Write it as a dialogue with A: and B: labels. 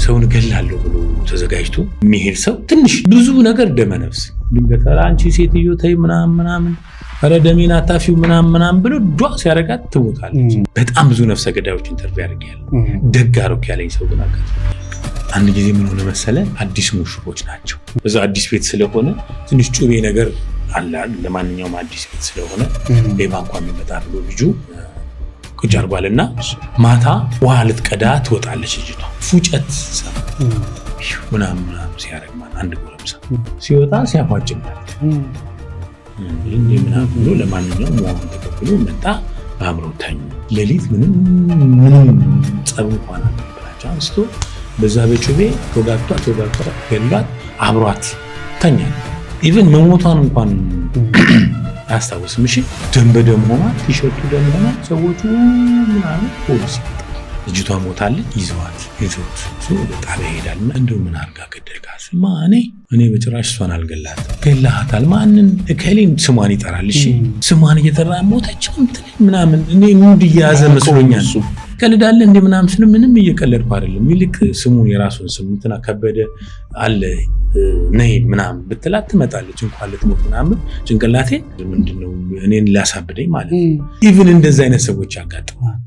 A: ሰውን ገላለሁ ብሎ ተዘጋጅቶ የሚሄድ ሰው ትንሽ ብዙ ነገር ደመነፍስ ድንገት አንቺ ሴትዮ ተይ ምናምን አረ ደሜን አታፊው ምናምን ብሎ ዷ ሲያረጋት ትሞታለች። በጣም ብዙ ነፍሰ ገዳዮች ኢንተርቪው ያደርጋል። ደግ አሮክ ያለኝ ሰው ግን አንድ ጊዜ ምን ሆነ መሰለ አዲስ ሙሽሮች ናቸው። እዛ አዲስ ቤት ስለሆነ ትንሽ ጩቤ ነገር አለ። ለማንኛውም አዲስ ቤት ስለሆነ ሌባ እንኳን የሚመጣ ብሎ ልጁ ቁጭ አርጓልና ማታ ውሃ ልትቀዳ ትወጣለች ልጅቷ። ፉጨት ምናምን ሲያረግ ማለት አንድ ጎረምሳ ሲወጣ ሲያፏጭናል እንዴ ምናምን ብሎ ለማንኛውም ውሃውን ተቀብሎ መጣ። አብረው ተኙ። ሌሊት ምንም ጸብ እንኳን አልነበራቸው። አንስቶ በዛ በጩቤ ተወጋግቷት ገሏት አብሯት ተኛ። ኢቭን መሞቷን እንኳን አያስታውስም። እሺ ደም በደም ሆና ቲሸርቱ ደም ሆና ሰዎቹ ምናምን ፖሊስ ልጅቷ ሞታለች። ይዘዋት ጣቢያ ይሄዳል። እንደው ምን አርጋ ገደልካት? እኔ በጭራሽ እሷን አልገላትም። ገላሃታል። ማንን? እከሌን ስሟን ይጠራል። እሺ ስሟን እየጠራ ሞተች ምናምን እኔ ሙድ እየያዘ መስሎኛል። ቀልዳለ እንደ ምናምን ስለ ምንም እየቀለድኩ አይደለም። ይልቅ ስሙን የራሱን ስም እንትና ከበደ አለ ነይ ምናምን ብትላት ትመጣለች። እንኳን ልትሞት ምናምን ጭንቅላቴ ምንድነው እኔን ሊያሳብደኝ ማለት ነው። ኢቭን እንደዛ አይነት ሰዎች ያጋጥማል።